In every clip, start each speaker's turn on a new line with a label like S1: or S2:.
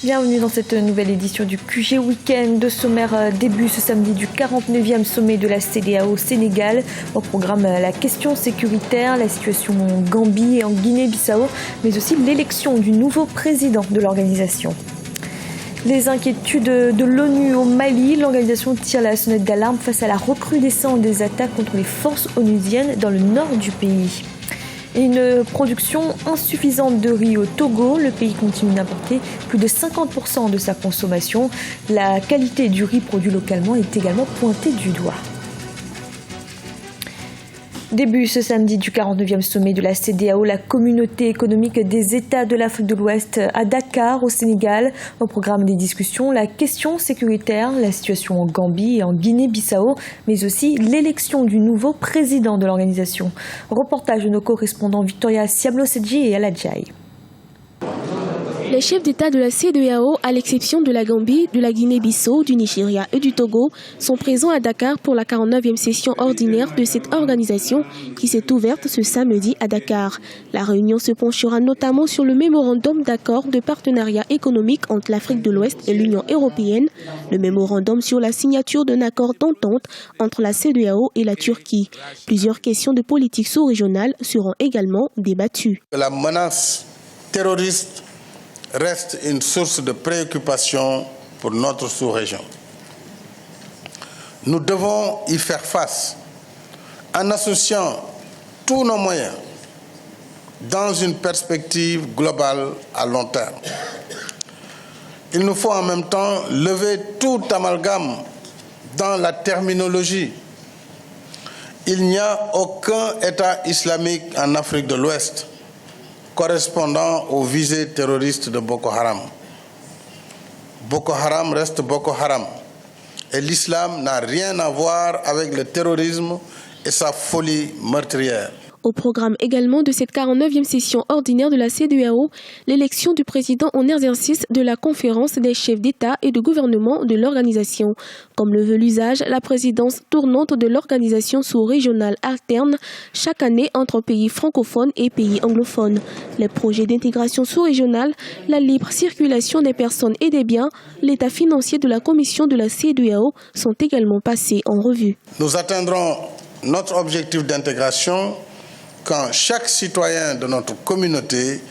S1: Bienvenue dans cette nouvelle édition du QG Week-end. De sommaire début ce samedi du 49e sommet de la CEDEAO au Sénégal. Au programme, la question sécuritaire, la situation en Gambie et en Guinée-Bissau, mais aussi l'élection du nouveau président de l'organisation. Les inquiétudes de l'ONU au Mali, l'organisation tire la sonnette d'alarme face à la recrudescence des attaques contre les forces onusiennes dans le nord du pays. Et une production insuffisante de riz au Togo. Le pays continue d'importer plus de 50% de sa consommation. La qualité du riz produit localement est également pointée du doigt. Début ce samedi du 49e sommet de la CEDEAO, la communauté économique des États de l'Afrique de l'Ouest à Dakar, au Sénégal. Au programme des discussions, la question sécuritaire, la situation en Gambie et en Guinée-Bissau, mais aussi l'élection du nouveau président de l'organisation. Reportage de nos correspondants Victoria Siablo-Sedji et Aladjaï.
S2: Les chefs d'État de la CEDEAO, à l'exception de la Gambie, de la Guinée-Bissau, du Nigeria et du Togo, sont présents à Dakar pour la 49e session ordinaire de cette organisation qui s'est ouverte ce samedi à Dakar. La réunion se penchera notamment sur le mémorandum d'accord de partenariat économique entre l'Afrique de l'Ouest et l'Union européenne, le mémorandum sur la signature d'un accord d'entente entre la CEDEAO et la Turquie. Plusieurs questions de politique sous-régionale seront également débattues.
S3: La menace terroriste reste une source de préoccupation pour notre sous-région. Nous devons y faire face en associant tous nos moyens dans une perspective globale à long terme. Il nous faut en même temps lever tout amalgame dans la terminologie. Il n'y a aucun État islamique en Afrique de l'Ouest correspondant aux visées terroristes de Boko Haram. Boko Haram reste Boko Haram et l'islam n'a rien à voir avec le terrorisme et sa folie meurtrière.
S2: Au programme également de cette 49e session ordinaire de la CEDEAO, l'élection du président en exercice de la conférence des chefs d'État et de gouvernement de l'organisation. Comme le veut l'usage, la présidence tournante de l'organisation sous-régionale alterne chaque année entre pays francophones et pays anglophones. Les projets d'intégration sous-régionale, la libre circulation des personnes et des biens, l'état financier de la commission de la CEDEAO sont également passés en revue.
S3: Nous atteindrons notre objectif d'intégration quand chaque citoyen de notre communauté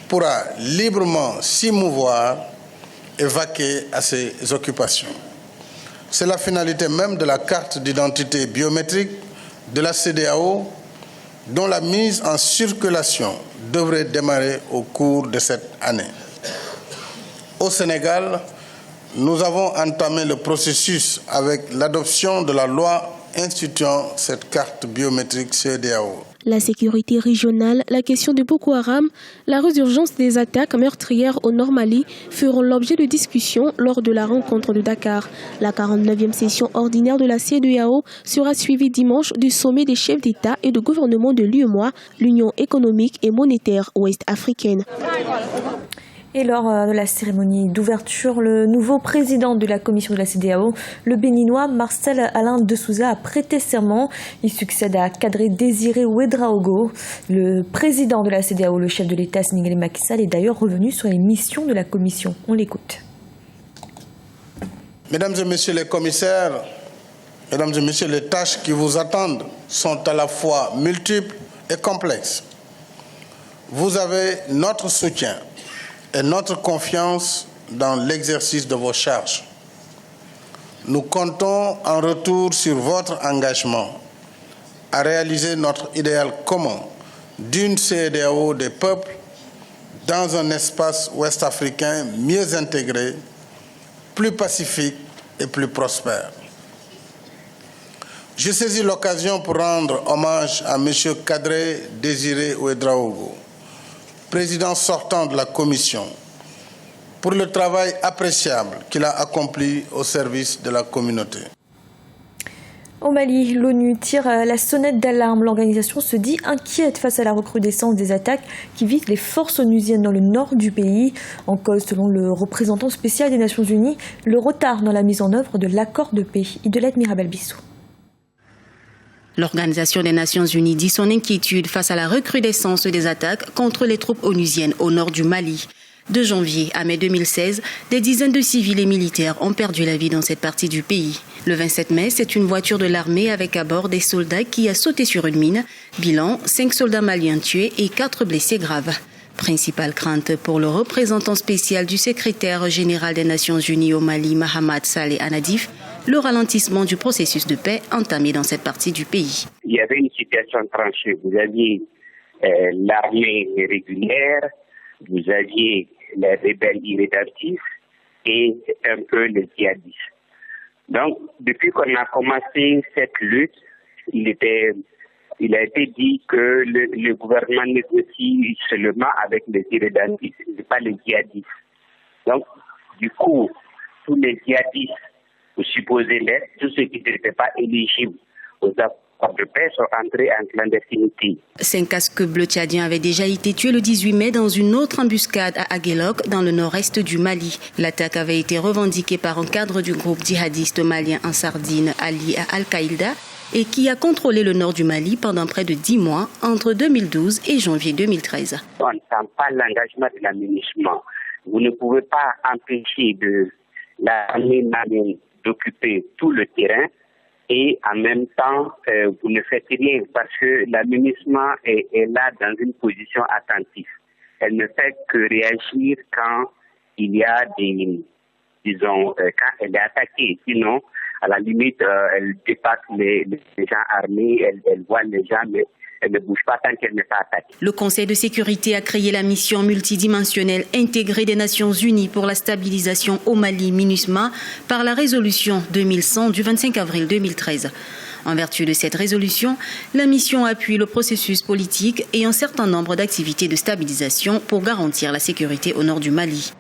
S3: pourra librement s'y mouvoir et vaquer à ses occupations. C'est la finalité même de la carte d'identité biométrique de la CEDEAO, dont la mise en circulation devrait démarrer au cours de cette année. Au Sénégal, nous avons entamé le processus avec l'adoption de la loi instituant cette carte biométrique CEDEAO.
S2: La sécurité régionale, la question de Boko Haram, la résurgence des attaques meurtrières au Nord Mali feront l'objet de discussions lors de la rencontre de Dakar. La 49e session ordinaire de la CEDEAO sera suivie dimanche du sommet des chefs d'État et de gouvernement de l'UEMOA, l'Union économique et monétaire ouest-africaine.
S1: Et lors de la cérémonie d'ouverture, le nouveau président de la commission de la CEDEAO, le béninois Marcel Alain de Souza, a prêté serment. Il succède à Kadri Désiré Ouédraogo. Le président de la CEDEAO, le chef de l'État sénégalais Macky Sall, est d'ailleurs revenu sur les missions de la commission. On l'écoute.
S3: Mesdames et messieurs les commissaires, mesdames et messieurs, les tâches qui vous attendent sont à la fois multiples et complexes. Vous avez notre soutien et notre confiance dans l'exercice de vos charges. Nous comptons en retour sur votre engagement à réaliser notre idéal commun d'une CEDEAO des peuples dans un espace ouest-africain mieux intégré, plus pacifique et plus prospère. Je saisis l'occasion pour rendre hommage à M. Kadri Désiré Ouédraogo, président sortant de la Commission, pour le travail appréciable qu'il a accompli au service de la communauté.
S1: Au Mali, l'ONU tire la sonnette d'alarme. L'organisation se dit inquiète face à la recrudescence des attaques qui visent les forces onusiennes dans le nord du pays. En cause, selon le représentant spécial des Nations Unies, le retard dans la mise en œuvre de l'accord de paix. Idelette Mirabal-Bissou.
S4: L'Organisation des Nations Unies dit son inquiétude face à la recrudescence des attaques contre les troupes onusiennes au nord du Mali. De janvier à mai 2016, des dizaines de civils et militaires ont perdu la vie dans cette partie du pays. Le 27 mai, c'est une voiture de l'armée avec à bord des soldats qui a sauté sur une mine. Bilan, 5 soldats maliens tués et 4 blessés graves. Principale crainte pour le représentant spécial du secrétaire général des Nations Unies au Mali, Mahamat Saleh Anadif, le ralentissement du processus de paix entamé dans cette partie du pays.
S5: Il y avait une situation tranchée. Vous aviez l'armée régulière, vous aviez les rebelles irrédentifs et un peu les djihadistes. Donc, depuis qu'on a commencé cette lutte, il a été dit que le gouvernement négocie seulement avec les irrédentifs, et pas les djihadistes. Donc, du coup, tous les djihadistes, vous supposez l'être, tous ceux qui n'étaient pas éligibles aux accords de paix sont entrés en clandestinité.
S4: 5 casques bleus tchadiens avaient déjà été tués le 18 mai dans une autre embuscade à Aguelok, dans le nord-est du Mali. L'attaque avait été revendiquée par un cadre du groupe djihadiste malien en Sardine, allié à Al-Qaïda, et qui a contrôlé le nord du Mali pendant près de 10 mois, entre 2012 et janvier 2013.
S5: On ne sent pas l'engagement de la MINUSMA. Vous ne pouvez pas empêcher l'armée malienne d'occuper tout le terrain et en même temps, vous ne faites rien parce que la MINUSMA est là dans une position attentive. Elle ne fait que réagir quand il y a quand elle est attaquée. Sinon, à la limite, elle dépasse les gens armés, elle voit les gens, mais elle ne bouge pas tant qu'elle n'est pas attaquée.
S4: Le Conseil de sécurité a créé la mission multidimensionnelle intégrée des Nations Unies pour la stabilisation au Mali, MINUSMA, par la résolution 2100 du 25 avril 2013. En vertu de cette résolution, la mission appuie le processus politique et un certain nombre d'activités de stabilisation pour garantir la sécurité au nord du Mali.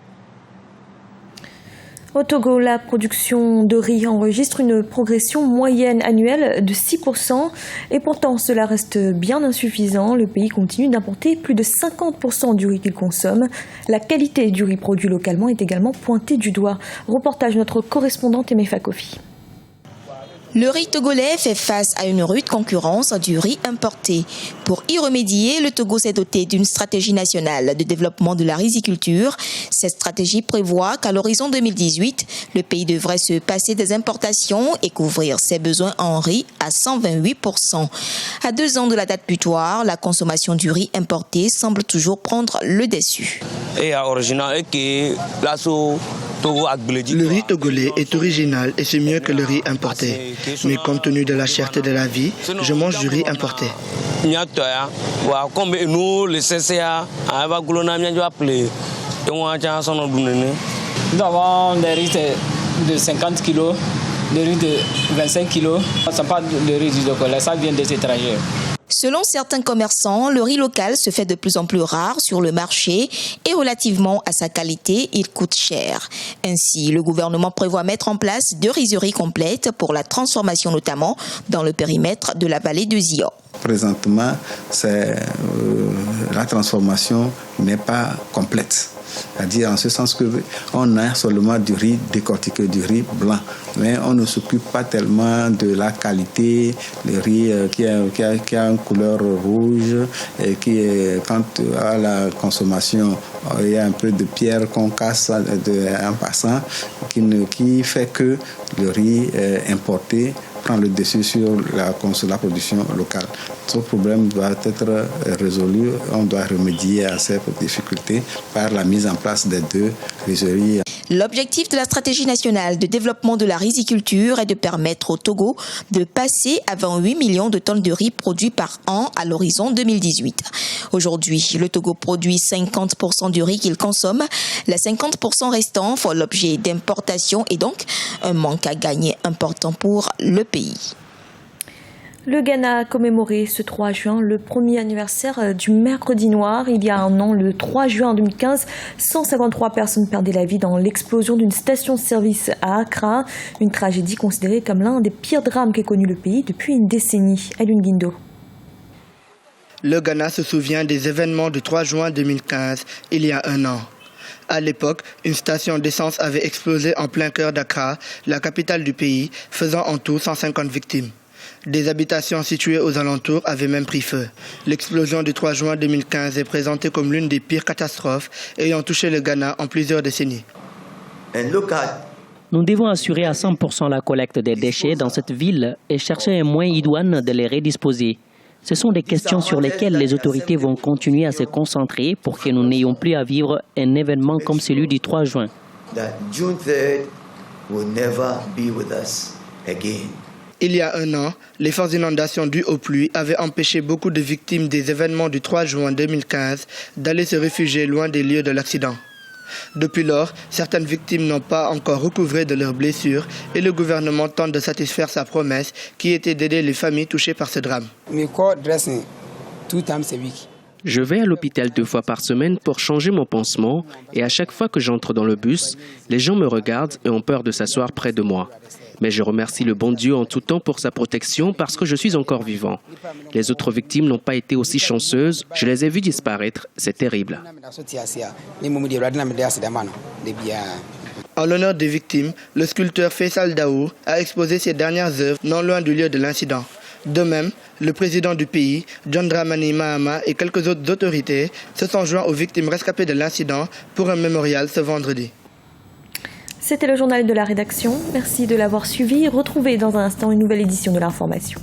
S1: Au Togo, la production de riz enregistre une progression moyenne annuelle de 6%. Et pourtant, cela reste bien insuffisant. Le pays continue d'importer plus de 50% du riz qu'il consomme. La qualité du riz produit localement est également pointée du doigt. Reportage de notre correspondante Emefa Kofi.
S6: Le riz togolais fait face à une rude concurrence du riz importé. Pour y remédier, le Togo s'est doté d'une stratégie nationale de développement de la riziculture. Cette stratégie prévoit qu'à l'horizon 2018, le pays devrait se passer des importations et couvrir ses besoins en riz à 128%. À 2 ans de la date butoir, la consommation du riz importé semble toujours prendre le dessus.
S7: Le riz togolais est original et c'est mieux que le riz importé. Mais compte tenu de la cherté de la vie, je mange du riz importé.
S8: Nous avons des riz de 50 kilos, des riz de 25 kilos. Ce n'est pas le riz du togolais, ça vient des étrangers.
S6: Selon certains commerçants, le riz local se fait de plus en plus rare sur le marché et relativement à sa qualité, il coûte cher. Ainsi, le gouvernement prévoit mettre en place 2 rizeries complètes pour la transformation notamment dans le périmètre de la vallée de Zior.
S9: Présentement, la transformation n'est pas complète. C'est-à-dire en ce sens qu'on a seulement du riz décortiqué, du riz blanc, mais on ne s'occupe pas tellement de la qualité, le riz qui a une couleur rouge et qui, quant à la consommation, il y a un peu de pierre qu'on casse en passant, qui fait que le riz importé prend le dessus sur la production locale. Ce problème doit être résolu. On doit remédier à ces difficultés par la mise en place des 2 rizeries.
S6: L'objectif de la stratégie nationale de développement de la riziculture est de permettre au Togo de passer à 28 millions de tonnes de riz produits par an à l'horizon 2018. Aujourd'hui, le Togo produit 50% du riz qu'il consomme. Les 50% restants font l'objet d'importations et donc un manque à gagner important pour le pays.
S1: Le Ghana a commémoré ce 3 juin le premier anniversaire du mercredi noir. Il y a un an, le 3 juin 2015, 153 personnes perdaient la vie dans l'explosion d'une station-service à Accra. Une tragédie considérée comme l'un des pires drames qu'ait connu le pays depuis une décennie. Alun Guindo.
S7: Le Ghana se souvient des événements du 3 juin 2015, il y a un an. À l'époque, une station d'essence avait explosé en plein cœur d'Accra, la capitale du pays, faisant en tout 150 victimes. Des habitations situées aux alentours avaient même pris feu. L'explosion du 3 juin 2015 est présentée comme l'une des pires catastrophes ayant touché le Ghana en plusieurs décennies.
S10: Nous devons assurer à 100% la collecte des déchets dans cette ville et chercher un moyen idoine de les redisposer. Ce sont des questions sur lesquelles les autorités vont continuer à se concentrer pour que nous n'ayons plus à vivre un événement comme celui du 3 juin.
S7: Il y a un an, les fortes inondations dues aux pluies avaient empêché beaucoup de victimes des événements du 3 juin 2015 d'aller se réfugier loin des lieux de l'accident. Depuis lors, certaines victimes n'ont pas encore recouvré de leurs blessures et le gouvernement tente de satisfaire sa promesse qui était d'aider les familles touchées par ce drame.
S11: Je vais à l'hôpital 2 fois par semaine pour changer mon pansement et à chaque fois que j'entre dans le bus, les gens me regardent et ont peur de s'asseoir près de moi. Mais je remercie le bon Dieu en tout temps pour sa protection parce que je suis encore vivant. Les autres victimes n'ont pas été aussi chanceuses. Je les ai vues disparaître. C'est terrible.
S7: En l'honneur des victimes, le sculpteur Faisal Daou a exposé ses dernières œuvres non loin du lieu de l'incident. De même, le président du pays, John Dramani Mahama et quelques autres autorités se sont joints aux victimes rescapées de l'incident pour un mémorial ce vendredi.
S1: C'était le journal de la rédaction. Merci de l'avoir suivi. Retrouvez dans un instant une nouvelle édition de l'information.